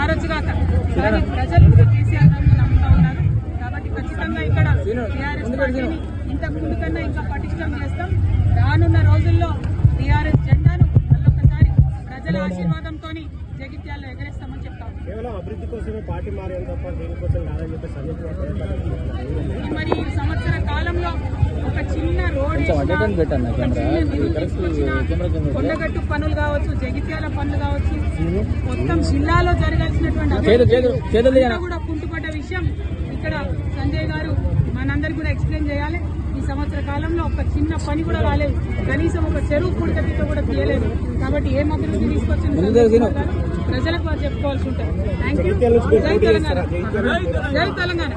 మారొచ్చుగాక. కానీ ప్రజలు కేసీఆర్ నమ్ముతా ఉన్నారు. కాబట్టి ఖచ్చితంగా ఇక్కడ టీఆర్ఎస్ పార్టీని ఇంతకు ముందు కన్నా ఇంకా పటిష్టం చేస్తాం. రానున్న రోజుల్లో టీఆర్ఎస్ జెండాను మళ్ళొకసారి ప్రజల ఆశీర్వాదంతో జగిత్యాల్లో ఎగరేస్తామని చెప్తాం. మరి ఈ సంవత్సర కాలంలో ఒక చిన్న రోడ్ కొండగట్టు పనులు కావచ్చు, జగిత్యాల పనులు కావచ్చు, మొత్తం జిల్లాలో జరగాల్సినటువంటి కూడా కుంటుపడ్డ విషయం ఇక్కడ సంజయ్ గారు మనందరికి కూడా ఎక్స్ప్లెయిన్ చేయాలి. ఈ సంవత్సర కాలంలో ఒక చిన్న పని కూడా రాలేదు, కనీసం ఒక చెరువు పుడకతో కూడా తీయలేదు. కాబట్టి ఏం అభివృద్ధి తీసుకొచ్చింది ప్రజలకు చెప్పుకోవాల్సి ఉంటుంది. Thank you. జై తెలంగాణ. జై తెలంగాణ.